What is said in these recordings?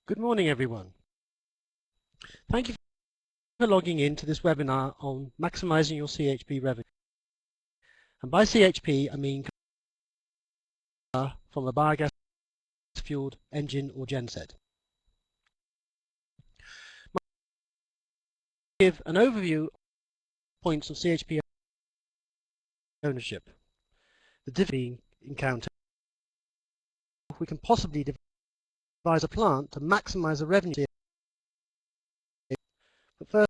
Good morning, everyone. Thank you for logging in to this webinar on maximising your CHP revenue. And by CHP, I mean from a biogas fueled engine or genset. I'll give an overview of points of CHP ownership, the difficulty encountered. We can possibly devise a plant to maximise the revenue. But first,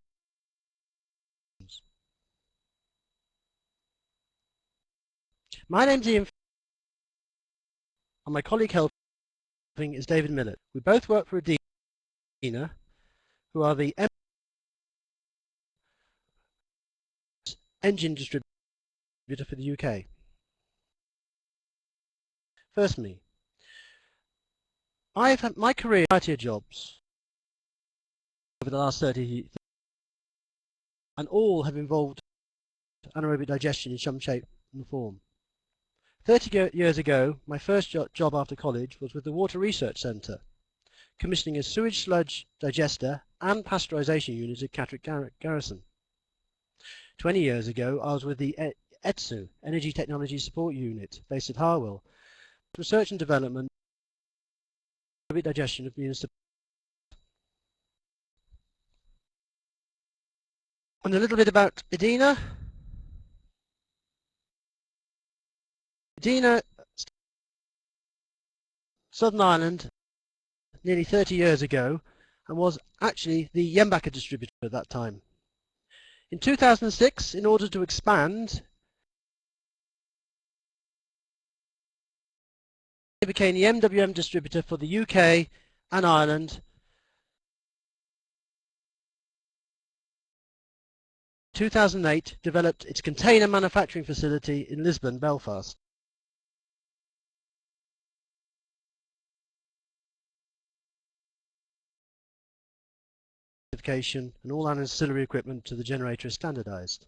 my name's Ian Farr, and my colleague helping is David Millett. We both work for Edina, who are the engine distributor for the UK. First, me. I've had my career in a variety of jobs over the last 30 years, and all have involved anaerobic digestion in some shape and form. 30 years ago, my first job after college was with the Water Research Centre, commissioning a sewage sludge digester and pasteurisation unit at Catterick Garrison. 20 years ago, I was with the ETSU, Energy Technology Support Unit, based at Harwell, research and development of anaerobic digestion of municipal. And a little bit about Edina. Edina, Southern Ireland, nearly 30 years ago, and was actually the Yembacher distributor at that time. In 2006, in order to expand, it became the MWM distributor for the UK and Ireland. In 2008, developed its container manufacturing facility in Lisbon, Belfast. And all ancillary equipment to the generator is standardized.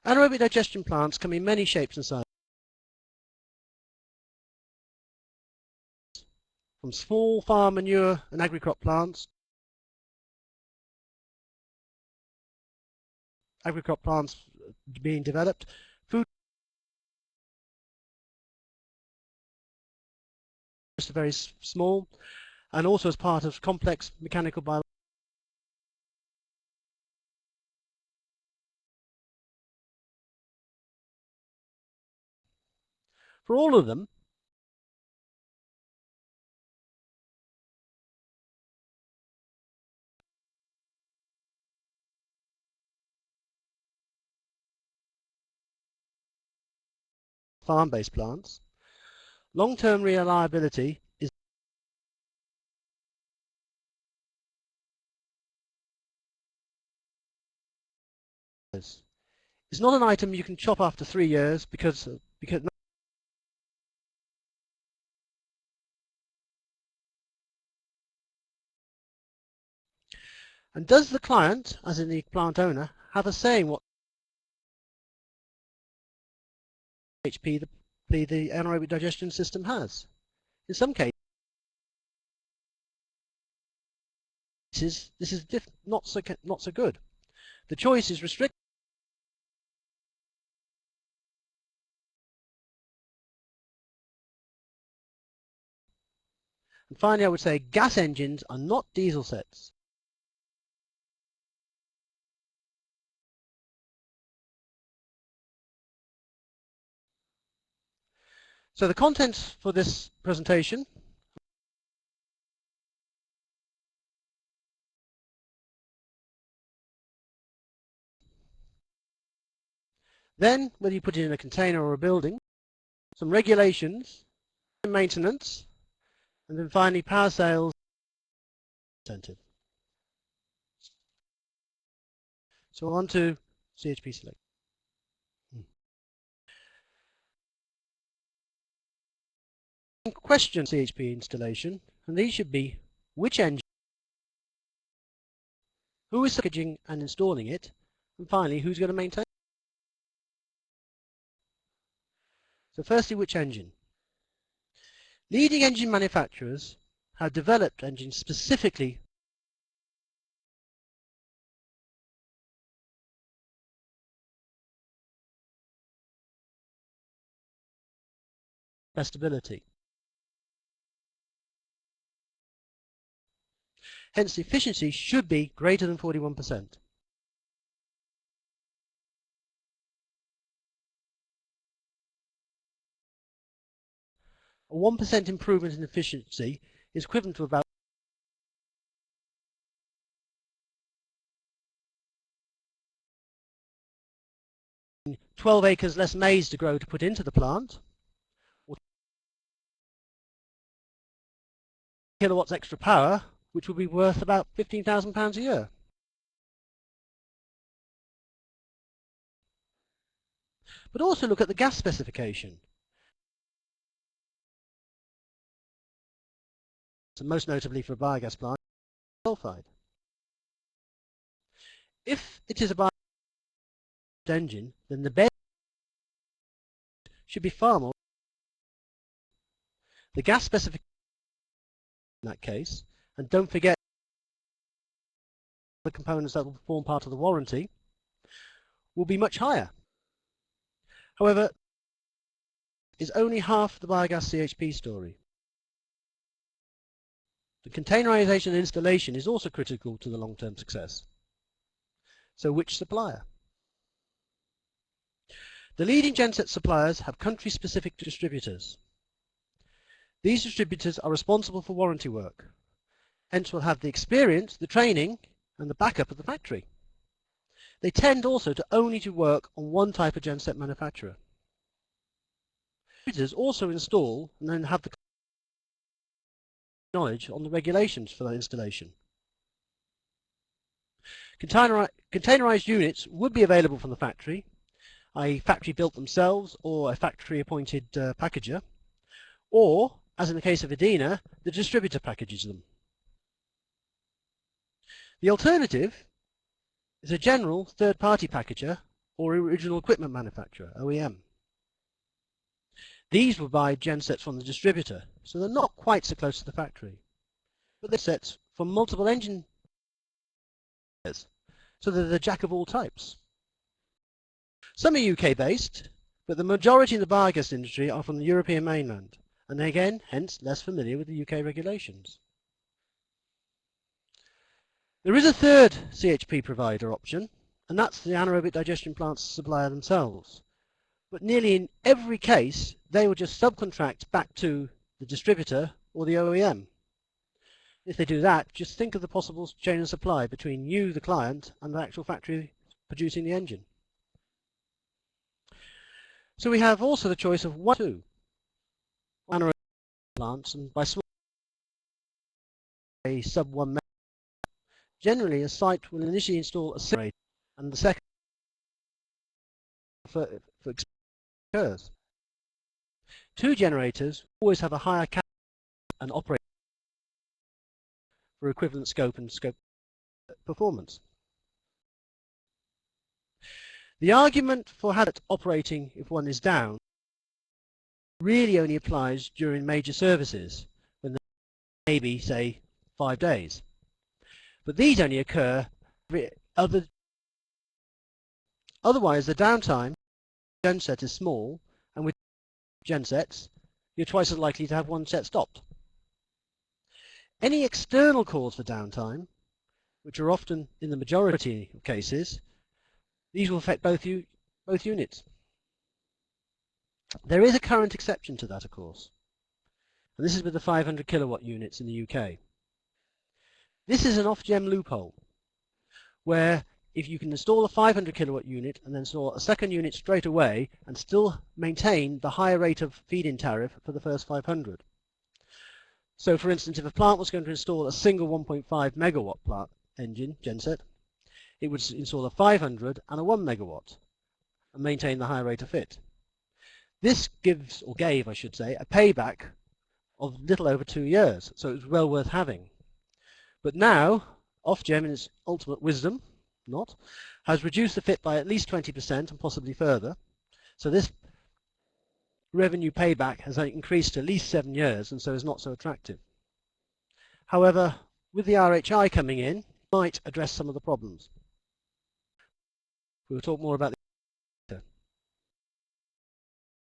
Anaerobic digestion plants come in many shapes and sizes, from small farm manure and agri-crop plants, being developed, food are very small, and also as part of complex mechanical biology. For all of them, farm-based plants, long-term reliability is not an item you can chop after 3 years because and does the client, as in the plant owner, have a say in what CHP the anaerobic digestion system has? In some cases, this is not so good. The choice is restricted. And finally, I would say gas engines are not diesel sets. So the contents for this presentation . Then, whether you put it in a container or a building, some regulations, maintenance, and then finally power sales incentive. So on to CHP Selection. Question CHP installation, and these should be: which engine, who is packaging and installing it, And finally, who's going to maintain? So firstly, which engine? Leading engine manufacturers have developed engines specifically for stability. Hence, the efficiency should be greater than 41%. A 1% improvement in efficiency is equivalent to about 12 acres less maize to grow to put into the plant, or kilowatts extra power, which would be worth about £15,000 a year. But also look at the gas specification. So most notably for a biogas plant, sulfide. If it is a biogas engine, then the bed should be far more. The gas specification in that case, and don't forget the components that will form part of the warranty, will be much higher. However, is only half the biogas CHP story. The containerization and installation is also critical to the long-term success. So which supplier? The leading genset suppliers have country-specific distributors. These distributors are responsible for warranty work, hence will have the experience, the training, and the backup of the factory. They tend also to only to work on one type of genset manufacturer. Distributors also install and then have the knowledge on the regulations for that installation. Containerized units would be available from the factory, i.e. factory built themselves or a factory appointed packager, or, as in the case of Edina, the distributor packages them. The alternative is a general third-party packager or original equipment manufacturer, OEM. These will buy gensets from the distributor, so they're not quite so close to the factory. But they're sets from multiple engine, so they're the jack of all types. Some are UK-based, but the majority in the biogas industry are from the European mainland, and again, hence, less familiar with the UK regulations. There is a third CHP provider option, and that's the anaerobic digestion plants supplier themselves. But nearly in every case, they will just subcontract back to the distributor or the OEM. If they do that, just think of the possible chain of supply between you, the client, and the actual factory producing the engine. So we have also the choice of 1 or 2 anaerobic plants, and by small, a sub 1 megawatt. Generally, a site will initially install a generator, and the second for occurs. 2 generators always have a higher cap and operate for equivalent scope and scope performance. The argument for having it operating if one is down really only applies during major services, when there may be, say, 5 days. But these only occur otherwise the downtime genset is small, and with gensets you're twice as likely to have one set stopped. Any external cause for downtime, which are often in the majority of cases, these will affect both units. There is a current exception to that, of course, and this is with the 500 kilowatt units in the UK. This is an off-gem loophole, where if you can install a 500 kilowatt unit and then install a second unit straight away and still maintain the higher rate of feed-in tariff for the first 500. So for instance, if a plant was going to install a single 1.5 megawatt plant engine, genset, it would install a 500 and a 1 megawatt and maintain the higher rate of fit. This gives, or gave I should say, a payback of little over 2 years, so it was well worth having. But now, Ofgem in its ultimate wisdom not, has reduced the fit by at least 20% and possibly further. So this revenue payback has increased to at least 7 years and so is not so attractive. However, with the RHI coming in, it might address some of the problems. We'll talk more about this later.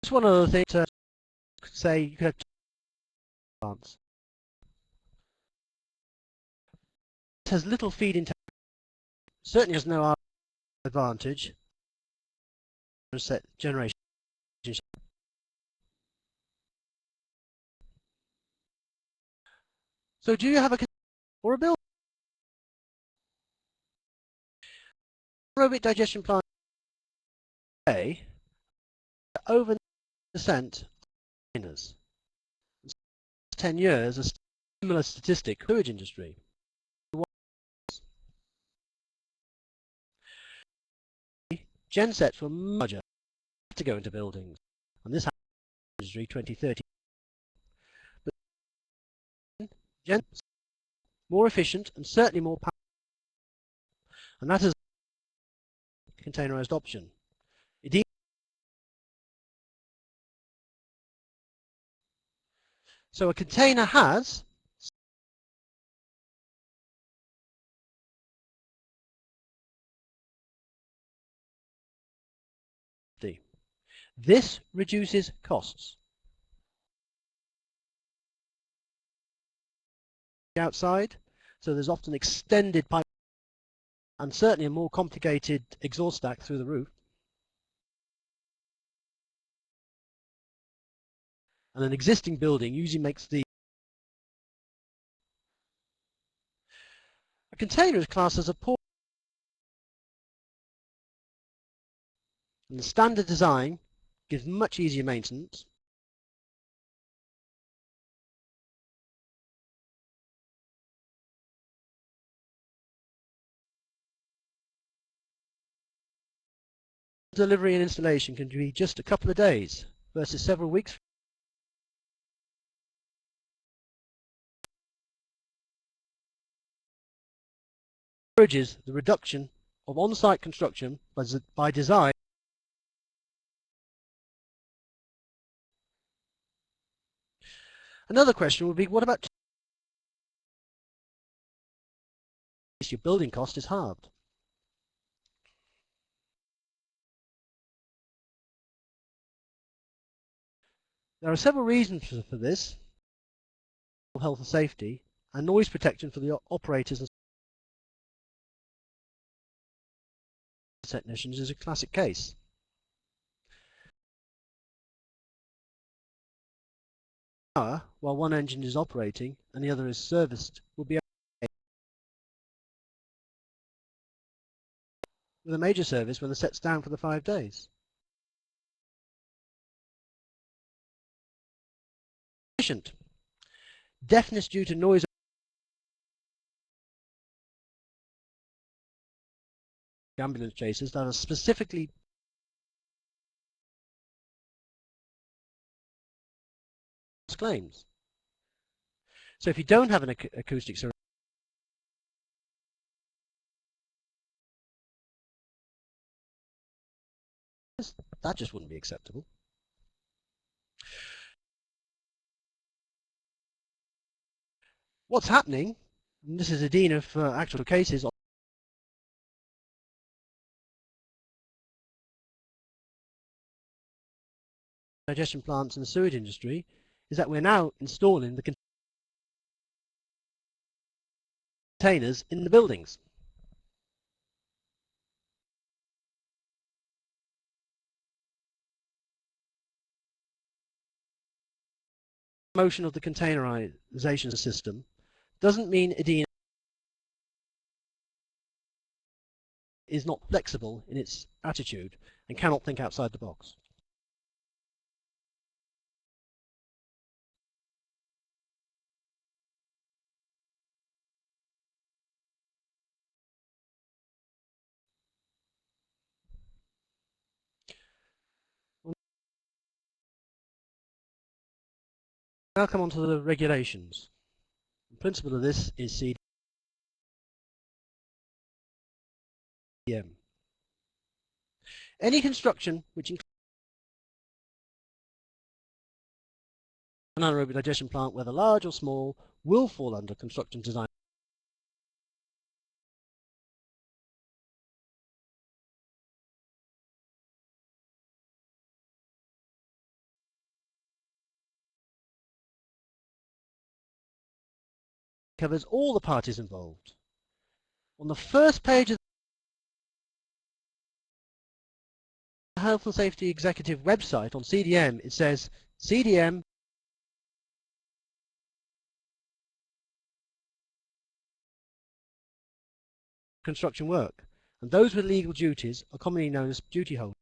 Just one other thing to say, you could have plants. It has little feed-in time, certainly has no advantage set generation. So do you have a or a building? Anaerobic digestion plant today, over 9% containers. 10 years, a similar statistic fluid industry. Gensets were larger to go into buildings, and this happened in industry 2030. But gensets more efficient and certainly more powerful, and that is a containerized option. So a container has this reduces costs. Outside, so there's often extended pipe and certainly a more complicated exhaust stack through the roof. And an existing building usually makes a container is classed as a port, and the standard design gives much easier maintenance. Delivery and installation can be just a couple of days versus several weeks. Encourages the reduction of on-site construction by design. Another question would be, what about your building cost is halved? There are several reasons for this: health and safety, and noise protection for the operators and technicians is a classic case. While one engine is operating and the other is serviced will be with a major service when the set's down for the 5 days. Deafness due to noise. Ambulance chasers that are specifically claims. So if you don't have an acoustic surround, that just wouldn't be acceptable. What's happening, and this is Edina for actual cases, digestion plants in the sewage industry, is that we're now installing the containers in the buildings. Motion of the containerization system doesn't mean Edina is not flexible in its attitude and cannot think outside the box. Now come on to the regulations. The principle of this is CD. CDM. Any construction which includes an anaerobic digestion plant, whether large or small, will fall under construction design. Covers all the parties involved. On the first page of the Health and Safety Executive website on CDM, it says CDM construction work, and those with legal duties are commonly known as duty holders.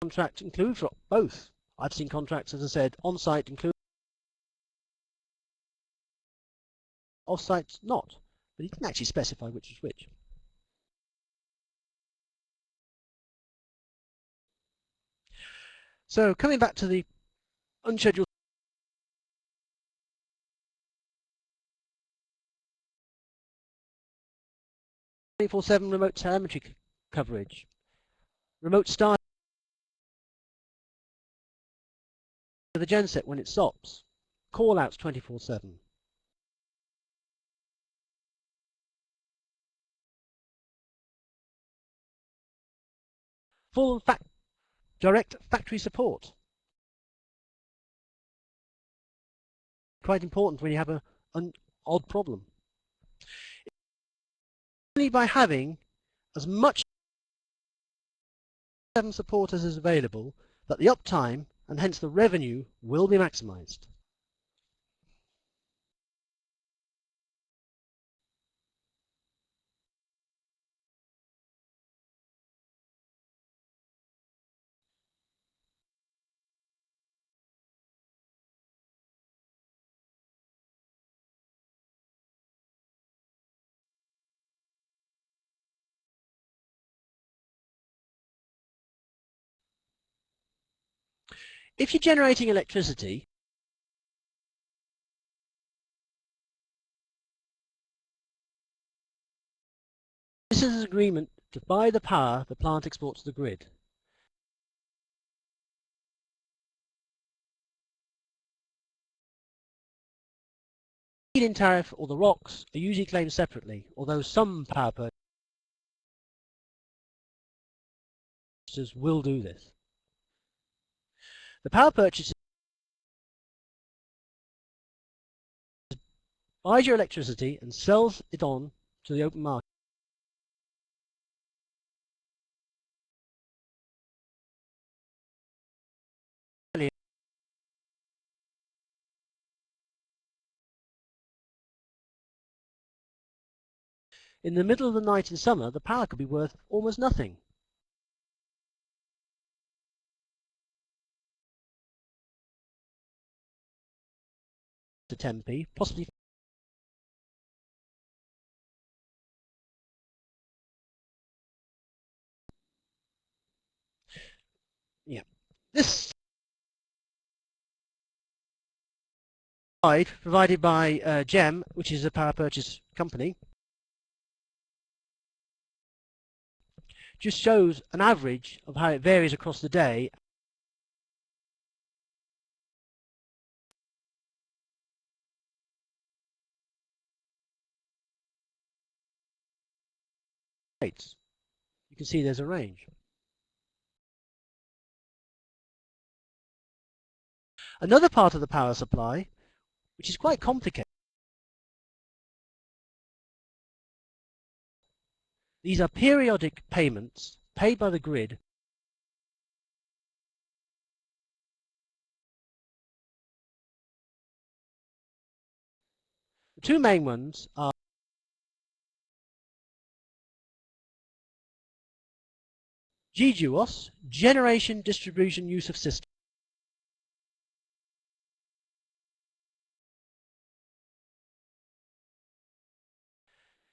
contract include for both. I've seen contracts, as I said, on-site include, off-site not, but you can actually specify which is which. So coming back to the unscheduled 24/7 remote telemetry coverage, remote start of the genset when it stops, call-outs 24/7. Full direct factory support. Quite important when you have an odd problem. Only by having as much support as is available that the uptime and hence the revenue will be maximized. If you're generating electricity, this is an agreement to buy the power the plant exports to the grid. The feed-in tariff or the ROCs are usually claimed separately, although some power purchasers will do this. The power purchaser buys your electricity and sells it on to the open market. In the middle of the night in summer, the power could be worth almost nothing. To 10p, possibly. Yeah. This slide provided by GEM, which is a power purchase company, just shows an average of how it varies across the day. You can see there's a range. Another part of the power supply, which is quite complicated, these are periodic payments paid by the grid The two main ones are GDUOS, Generation Distribution Use of System.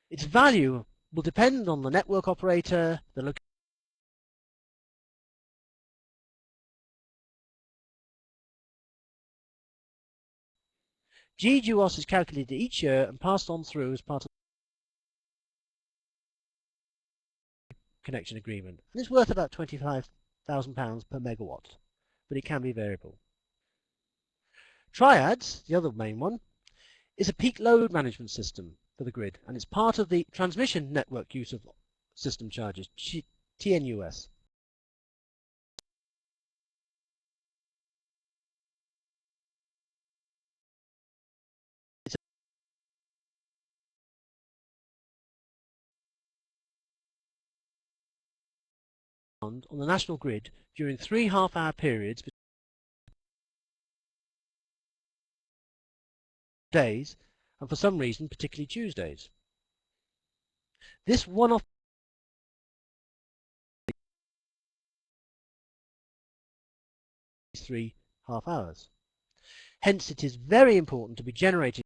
Its value will depend on the network operator, the location. GDUOS is calculated each year and passed on through as part of the connection agreement. And it's worth about £25,000 per megawatt, but it can be variable. Triads, the other main one, is a peak load management system for the grid, and it's part of the transmission network use of system charges, TNUS. On the national grid during 3 half-hour periods days, and for some reason particularly Tuesdays. This one-off 3 half hours. Hence it is very important to be generated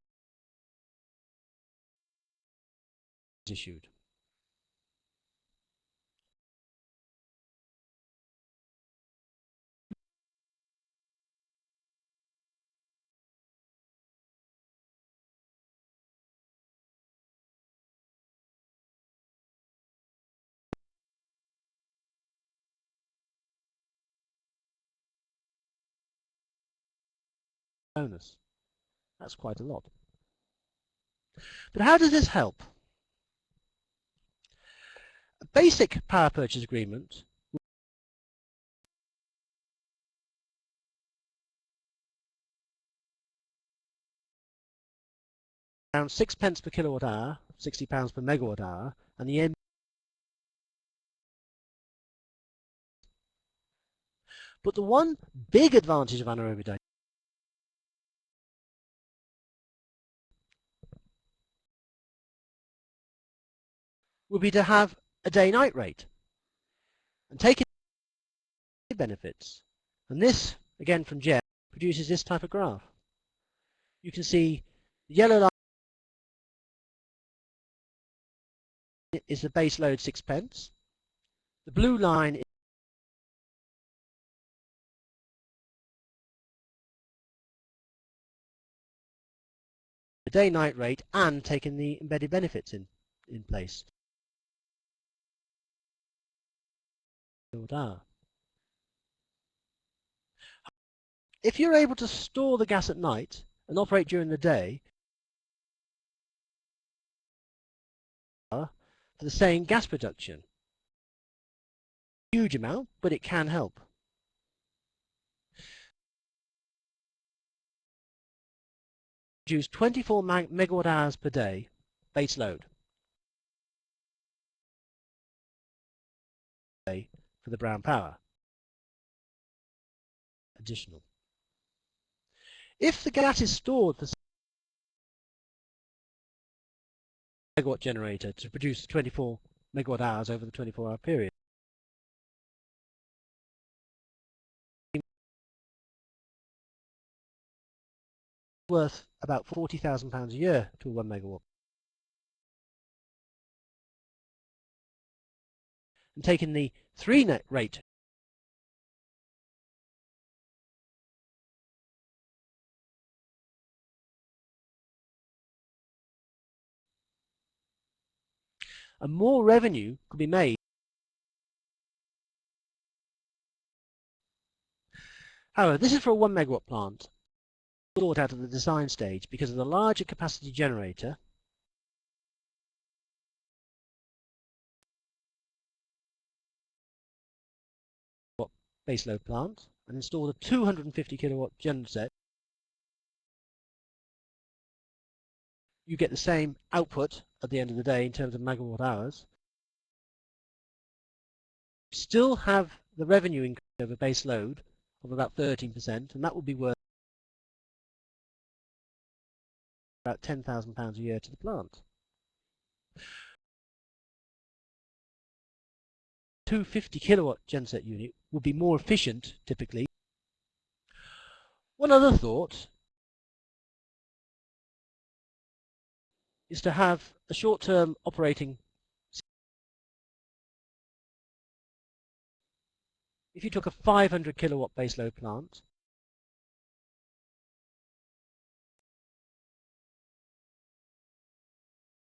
issued. Bonus. That's quite a lot. But how does this help? A basic power purchase agreement around 6 pence per kilowatt hour, £60 per megawatt hour, and the But the one big advantage of anaerobic digestion would be to have a day-night rate and take in benefits. And this, again from Jeff, produces this type of graph. You can see the yellow line is the base load 6 pence. The blue line is the day-night rate and taking the embedded benefits in place. If you're able to store the gas at night and operate during the day for the same gas production, huge amount, but it can help. Produce 24 megawatt hours per day base load for the brown power. Additional. If the gas is stored for megawatt generator to produce 24 megawatt hours over the 24-hour period, worth about £40,000 a year to a 1 megawatt. And taking the 3 net rate and more revenue could be made. However, this is for a 1 megawatt plant thought out of the design stage because of the larger capacity generator baseload plant and installed a 250 kilowatt genset. You get the same output at the end of the day in terms of megawatt hours. Still have the revenue increase over base load of about 13%, and that would be worth about £10,000 a year to the plant. 250 kilowatt genset unit would be more efficient typically. One other thought is to have a short-term operating. If you took a 500 kilowatt baseload plant,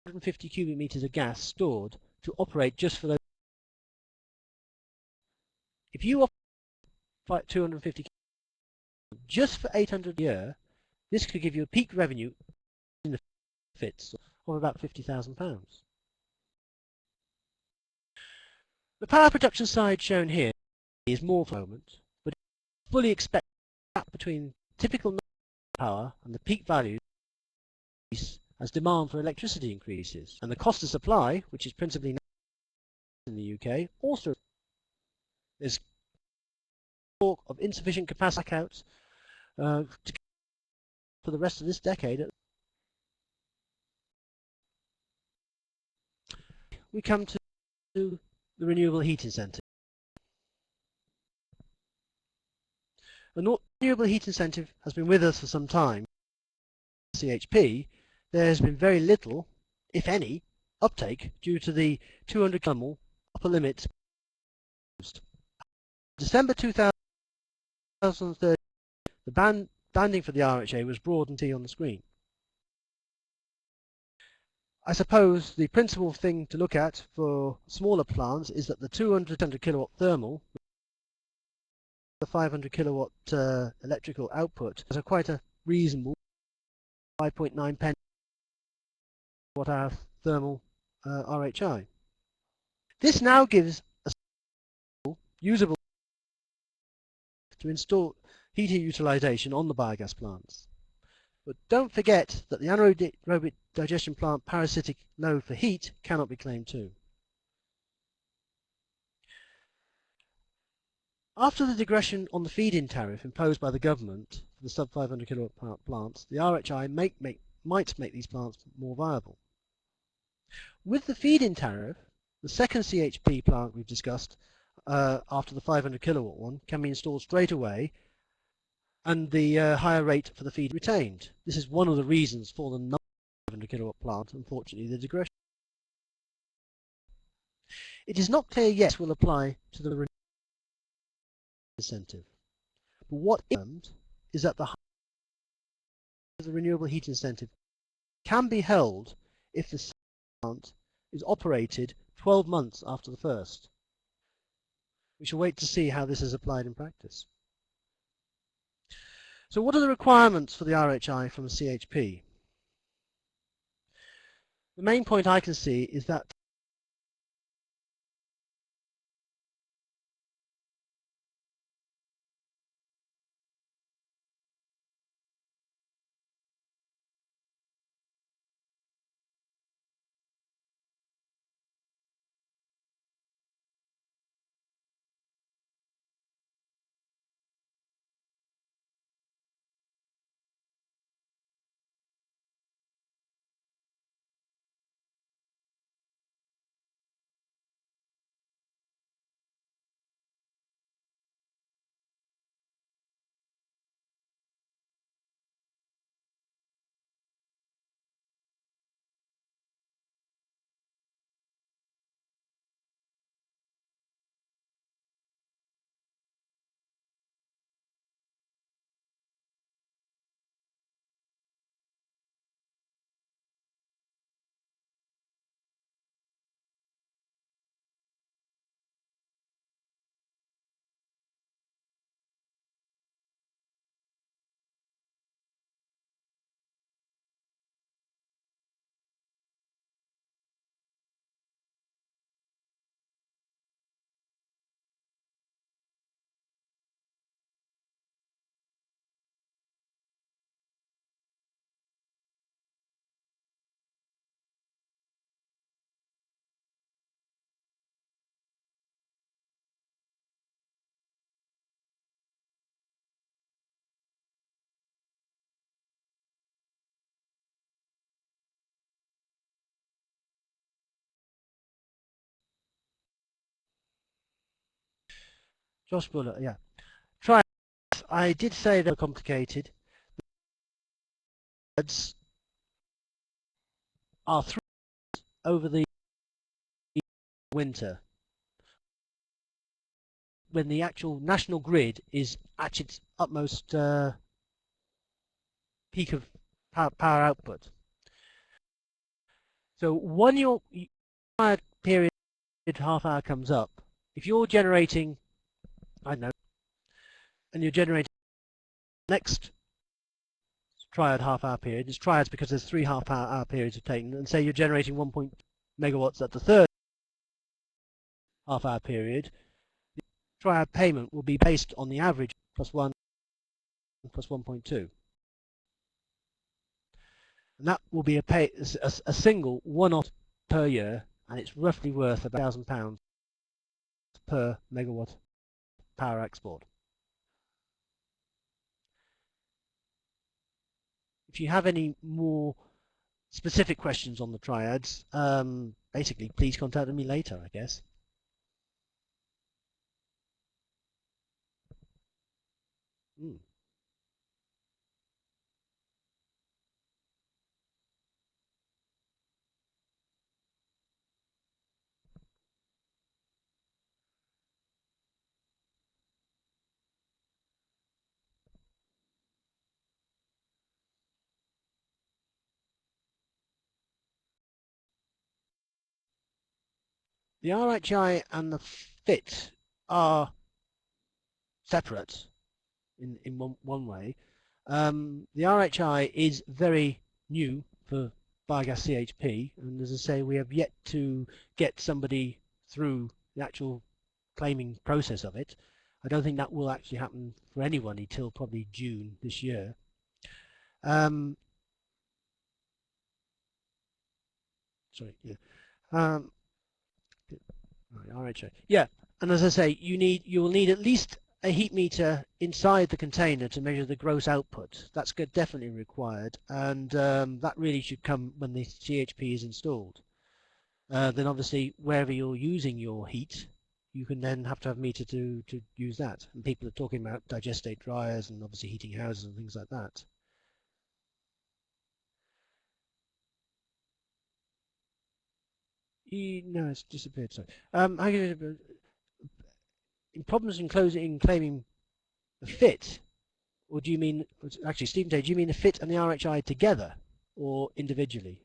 (150 cubic meters of gas stored to operate just for those. If you offer 250 just for 800 a year, this could give you a peak revenue in the fits of about £50,000. The power production side shown here is more for the moment, but fully expect the gap between typical power and the peak value as demand for electricity increases, and the cost of supply, which is principally in the UK, also there's talk of insufficient capacity blackouts for the rest of this decade. We come to the renewable heat incentive. The renewable heat incentive has been with us for some time. CHP, there has been very little, if any, uptake due to the 200 thermal upper limit. December 2013, the banding for the RHA was broadened to on the screen. I suppose the principal thing to look at for smaller plants is that the 200 kilowatt thermal, the 500 kilowatt electrical output, has quite a reasonable 5.9 pence watt hour thermal RHI. This now gives a usable to install heater utilization on the biogas plants. But don't forget that the anaerobic digestion plant parasitic load for heat cannot be claimed too. After the digression on the feed-in tariff imposed by the government for the sub 500 kilowatt plants, the RHI might make these plants more viable. With the feed-in tariff, the second CHP plant we've discussed after the 500 kilowatt one can be installed straight away, and the higher rate for the feed retained. This is one of the reasons for the 500 kilowatt plant, unfortunately, the digression. It is not clear yet will apply to the renewable incentive. But what is that the renewable heat incentive can be held if the plant is operated 12 months after the first. We shall wait to see how this is applied in practice. So what are the requirements for the RHI from CHP? The main point I can see is that Josh Buller, yeah. Triads, I did say they're complicated. Triads are through over the winter when the actual national grid is at its utmost peak of power output. So when your period half hour comes up, if you're generating, I don't know, and you're generating next triad half hour period, it's triads because there's 3 half-hour periods of taken, and say you're generating 1 megawatts at the third half-hour period, the triad payment will be based on the average plus 1 plus 1.2. And that will be a single one-off per year, and it's roughly worth about £1,000 per megawatt power export. If you have any more specific questions on the triads, basically please contact me later, I guess. The RHI and the FIT are separate in one way. The RHI is very new for Biogas CHP, and as I say, we have yet to get somebody through the actual claiming process of it. I don't think that will actually happen for anyone until probably June this year. Sorry, yeah. RHI. Yeah, and as I say, you will need at least a heat meter inside the container to measure the gross output. That's definitely required, and that really should come when the CHP is installed. Then obviously wherever you're using your heat, you can then have to have a meter to use that. And people are talking about digestate dryers and obviously heating houses and things like that. No, it's disappeared. Sorry. In problems in claiming the FIT, or do you mean actually, Stephen Day? Do you mean the FIT and the RHI together, or individually?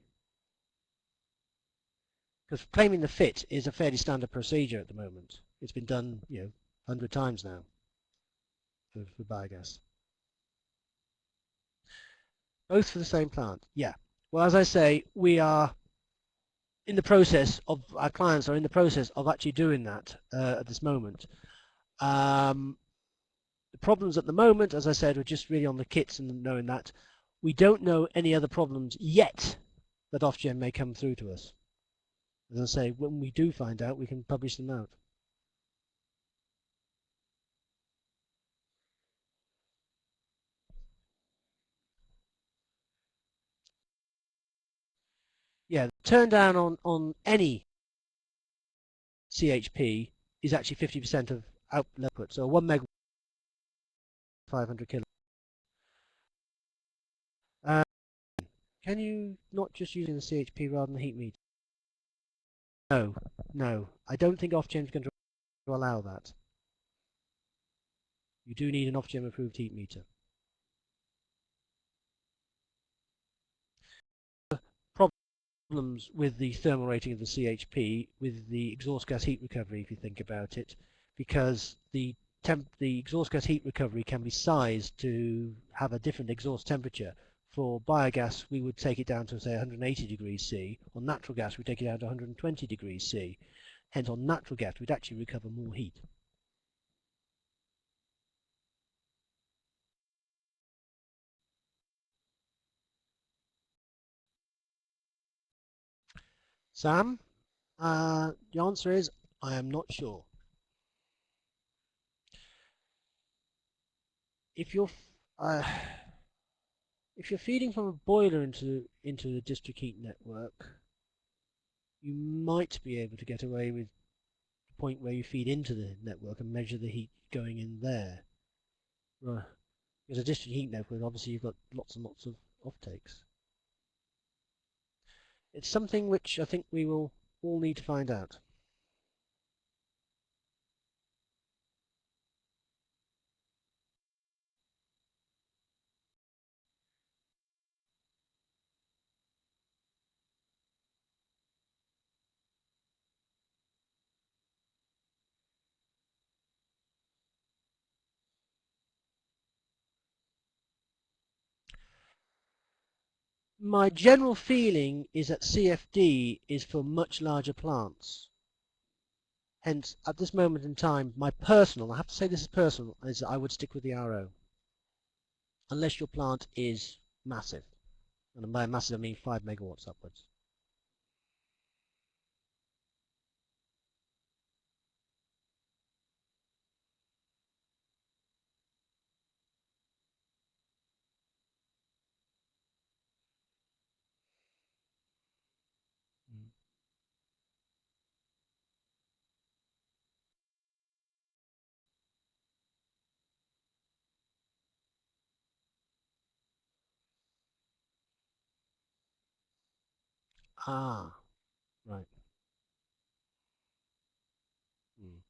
Because claiming the FIT is a fairly standard procedure at the moment. It's been done, 100 times now for biogas. Both for the same plant, yeah. Well, as I say, we are in the process of, our clients are in the process of actually doing that at this moment. The problems at the moment, as I said, are just really on the kits and knowing that. We don't know any other problems yet that Ofgem may come through to us. As I say, when we do find out, we can publish them out. Yeah, turn down on any CHP is actually 50% of output. So 1 megawatt, 500 kilo. Can you not just use the CHP rather than the heat meter? No, no. I don't think Ofgem is going to allow that. You do need an Ofgem approved heat meter. Problems with the thermal rating of the CHP with the exhaust gas heat recovery, if you think about it, because the exhaust gas heat recovery can be sized to have a different exhaust temperature. For biogas, we would take it down to, say, 180 degrees C. On natural gas, we take it down to 120 degrees C. Hence, on natural gas, we'd actually recover more heat. Sam, the answer is, I am not sure. If you're feeding from a boiler into the district heat network, you might be able to get away with the point where you feed into the network and measure the heat going in there. Right. Because a district heat network, obviously you've got lots and lots of offtakes. It's something which I think we will all need to find out. My general feeling is that CFD is for much larger plants. Hence, at this moment in time, my personal, I have to say this is personal, is I would stick with the RO. Unless your plant is massive. And by massive I mean 5 megawatts upwards. Ah, right. Mm.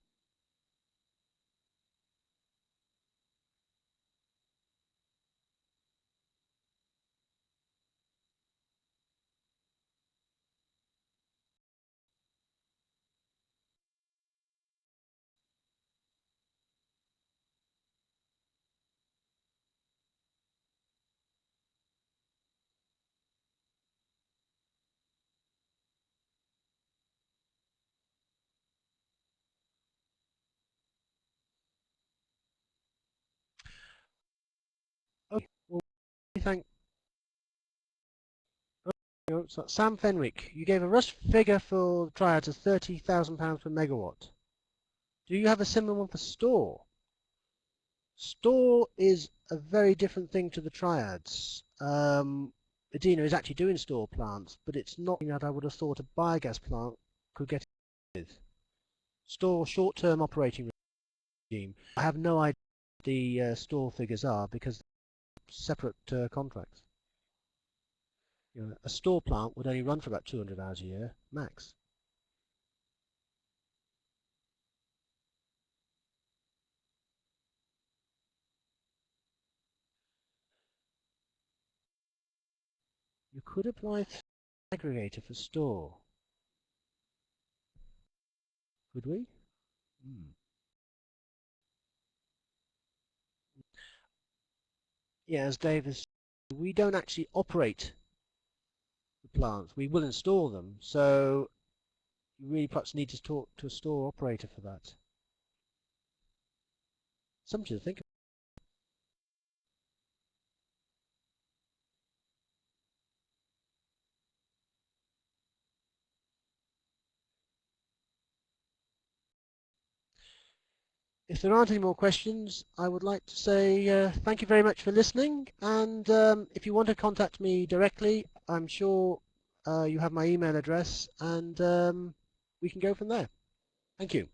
So Sam Fenwick, you gave a rough figure for triads of £30,000 per megawatt. Do you have a similar one for store? Store is a very different thing to the triads. Edina is actually doing store plants, but it's not something that I would have thought a biogas plant could get with. Store short-term operating regime. I have no idea what the store figures are because they're separate contracts. You know, a store plant would only run for about 200 hours a year, max. You could apply aggregator for store. Could we? Yeah, as David said, we don't actually operate the plants. We will install them, so you really perhaps need to talk to a store operator for that. Something to think about. If there aren't any more questions, I would like to say thank you very much for listening, and if you want to contact me directly, I'm sure you have my email address, and we can go from there. Thank you.